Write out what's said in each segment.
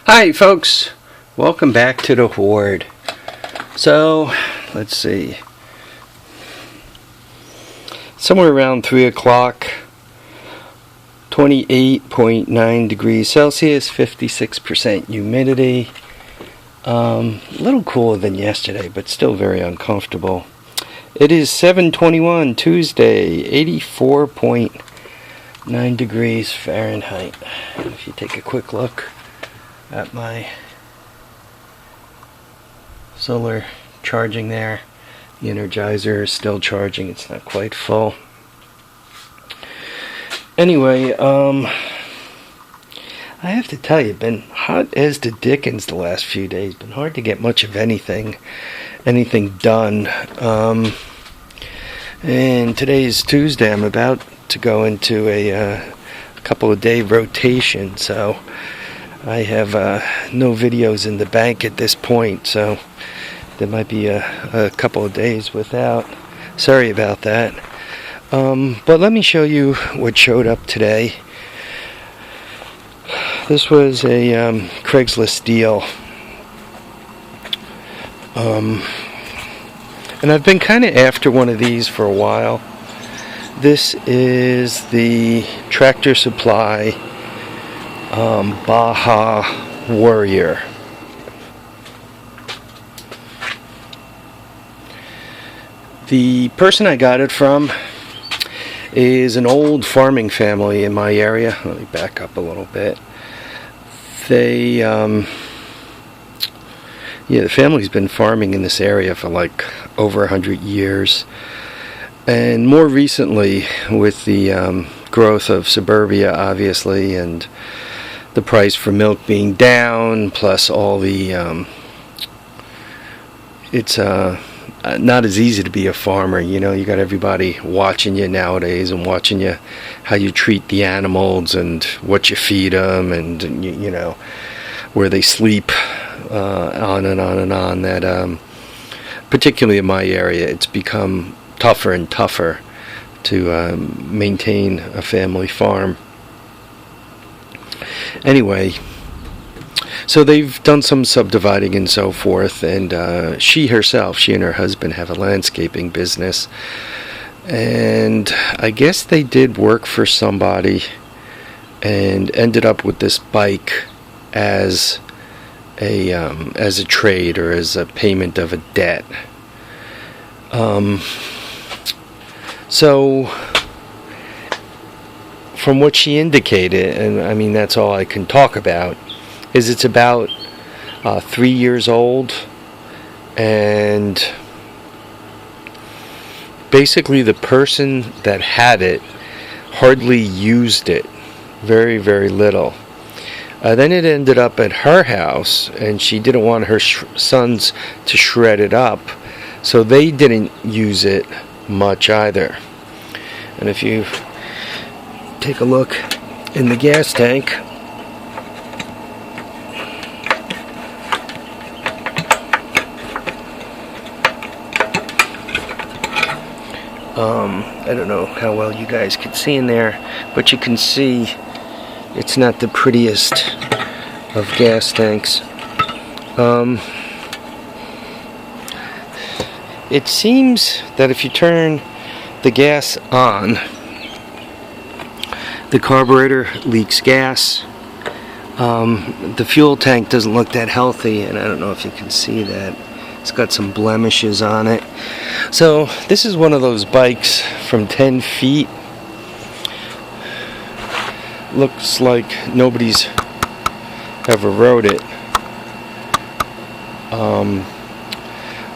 Hi folks, welcome back to the Horde. So, let's see, somewhere around 3 o'clock, 28.9 degrees Celsius, 56% humidity. A little cooler than yesterday, but still very uncomfortable. It is 7/21 Tuesday, 84.9 degrees Fahrenheit. If you take a quick look at my solar charging there, the Energizer is still charging. It's not quite full. Anyway, I have to tell you, it's been hot as the dickens the last few days. Been hard to get much of anything done. And today is Tuesday. I'm about to go into a couple of day rotation, so I have no videos in the bank at this point, so there might be a couple of days without. Sorry about that. But let me show you what showed up today. This was a Craigslist deal. And I've been kind of after one of these for a while. This is the Tractor Supply Baja Warrior. The person I got it from is an old farming family in my area. Let me back up a little bit. They, the family's been farming in this area for like over 100 years. And more recently, with the growth of suburbia, obviously, and the price for milk being down, plus all the, it's not as easy to be a farmer. You know, you got everybody watching you nowadays and watching you, how you treat the animals and what you feed them, and you know, where they sleep, on and on and on. That, particularly in my area, it's become tougher and tougher to maintain a family farm. Anyway, so they've done some subdividing and so forth, and she and her husband have a landscaping business, and I guess they did work for somebody and ended up with this bike as a trade, or as a payment of a debt. So from what she indicated, and I mean that's all I can talk about, is it's about 3 years old, and basically the person that had it hardly used it, very, very little. Then it ended up at her house, and she didn't want her sons to shred it up, so they didn't use it much either. And if you take a look in the gas tank, I don't know how well you guys can see in there, but you can see it's not the prettiest of gas tanks. It seems that if you turn the gas on, the carburetor leaks gas. The fuel tank doesn't look that healthy, and I don't know if you can see that. It's got some blemishes on it. So this is one of those bikes from 10 feet. Looks like nobody's ever rode it.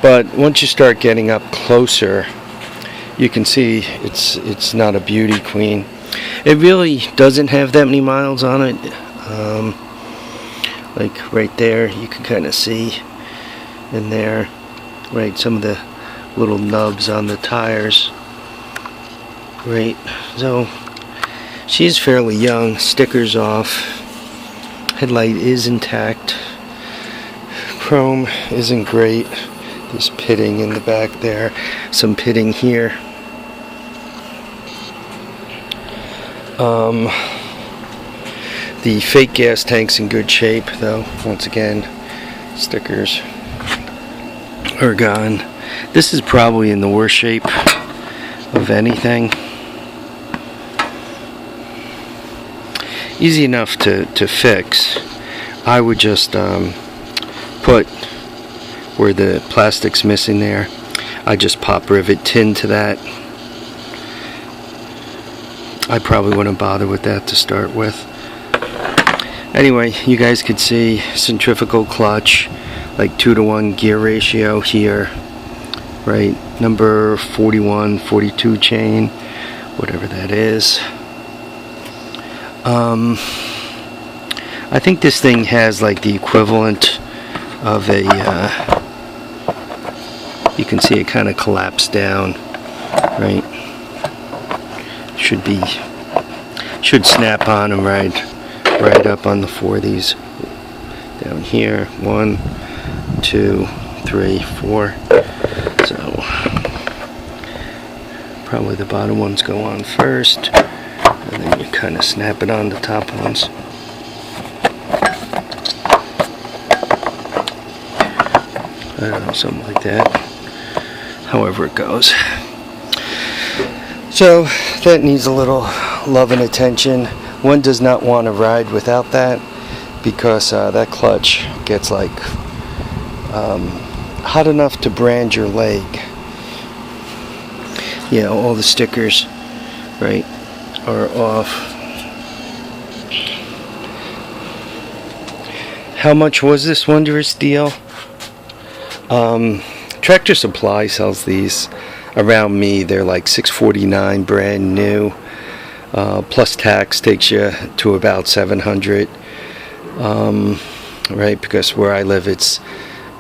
But once you start getting up closer, you can see it's not a beauty queen. It really doesn't have that many miles on it. Like right there, you can kind of see in there, right, some of the little nubs on the tires. Right, so she's fairly young. Stickers off. Headlight is intact. Chrome isn't great. There's pitting in the back there. Some pitting here. The fake gas tank's in good shape, though. Once again, stickers are gone. This is probably in the worst shape of anything. Easy enough to fix. I would just put where the plastic's missing there. I just pop rivet tin to that. I probably wouldn't bother with that to start with. Anyway, you guys could see centrifugal clutch, like 2-to-1 gear ratio here, right? Number 41, 42 chain, whatever that is. I think this thing has like the equivalent of a, you can see it kind of collapsed down, right? Should snap on them right up on the 4 of these. Down here, 1, 2, 3, 4. So probably the bottom ones go on first, and then you kind of snap it on the top ones. I don't know, something like that. However it goes. So that needs a little love and attention. One does not want to ride without that, because that clutch gets like hot enough to brand your leg. You know, all the stickers, right, are off. How much was this wondrous deal? Tractor Supply sells these. Around me, they're like $6.49 brand new. Plus tax takes you to about $700. Right, because where I live, it's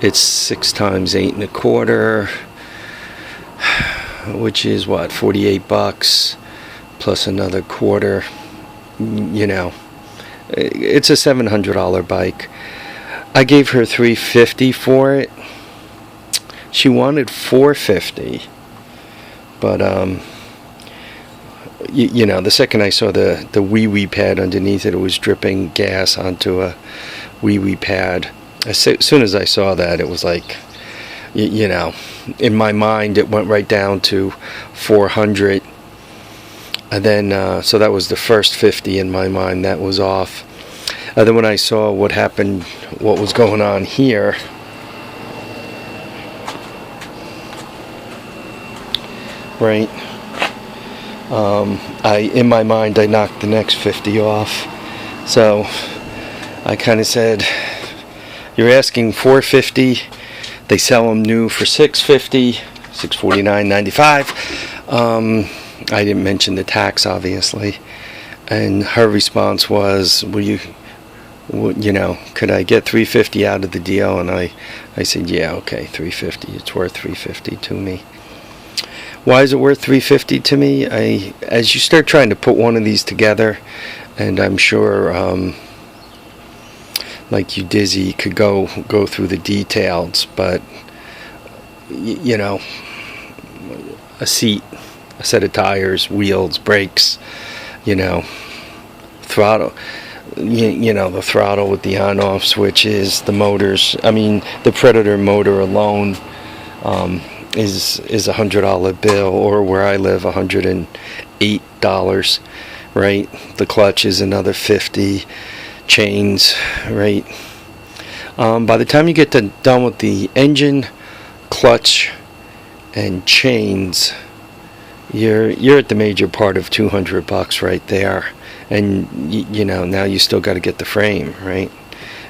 6 times 8 1/4, which is what, $48 plus another quarter. You know, it's a $700 bike. I gave her $350 for it. She wanted $450, but you know, the second I saw the wee pad underneath it, it was dripping gas onto a wee pad. As soon as I saw that, it was like, you know, in my mind it went right down to $400, and then so that was the first 50 in my mind. That was off. And then when I saw what happened, what was going on here, right, in my mind, I knocked the next 50 off. So I kind of said, you're asking $450. They sell them new for $650, $649.95. I didn't mention the tax, obviously. And her response was, you know, could I get $350 out of the deal? And I said, yeah, okay, $350. It's worth $350 to me. Why is it worth $350 to me? As you start trying to put one of these together, and I'm sure, like you Dizzy could go through the details, but you know, a seat, a set of tires, wheels, brakes, you know, throttle, you know, the throttle with the on-off switches, the motors. I mean, the Predator motor alone is a $100 bill, or where I live, $108, right? The clutch is another $50, chains, right? By the time you get done with the engine, clutch, and chains, you're at the major part of $200 right there. And you know, now you still got to get the frame, right?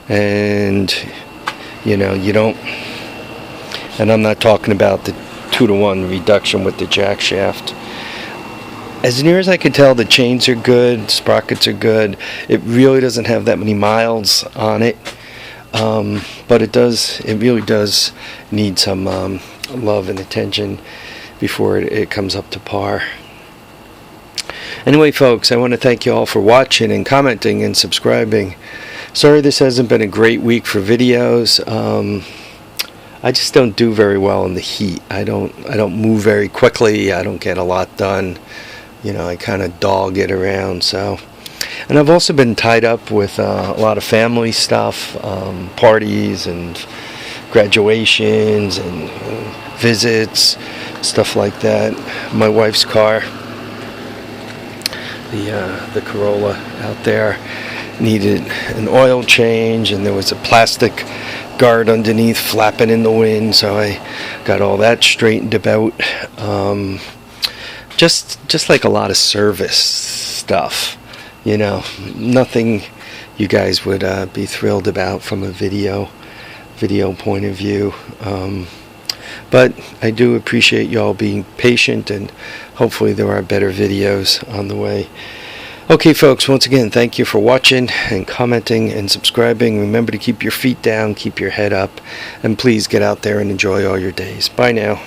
And you know, you don't. And I'm not talking about the 2-to-1 reduction with the jack shaft. As near as I could tell, the chains are good, sprockets are good. It really doesn't have that many miles on it, but it really does need some love and attention before it comes up to par. Anyway, folks, I want to thank you all for watching and commenting and subscribing. Sorry this hasn't been a great week for videos. I just don't do very well in the heat. I don't move very quickly. I don't get a lot done. You know, I kind of dog it around. So And I've also been tied up with a lot of family stuff, parties and graduations and visits, stuff like that. My wife's car, the Corolla out there, needed an oil change, and there was a plastic guard underneath flapping in the wind, so I got all that straightened about. Just like a lot of service stuff, nothing you guys would be thrilled about from a video point of view. But I do appreciate y'all being patient, and hopefully there are better videos on the way. Okay, folks, once again, thank you for watching and commenting and subscribing. Remember to keep your feet down, keep your head up, and please get out there and enjoy all your days. Bye now.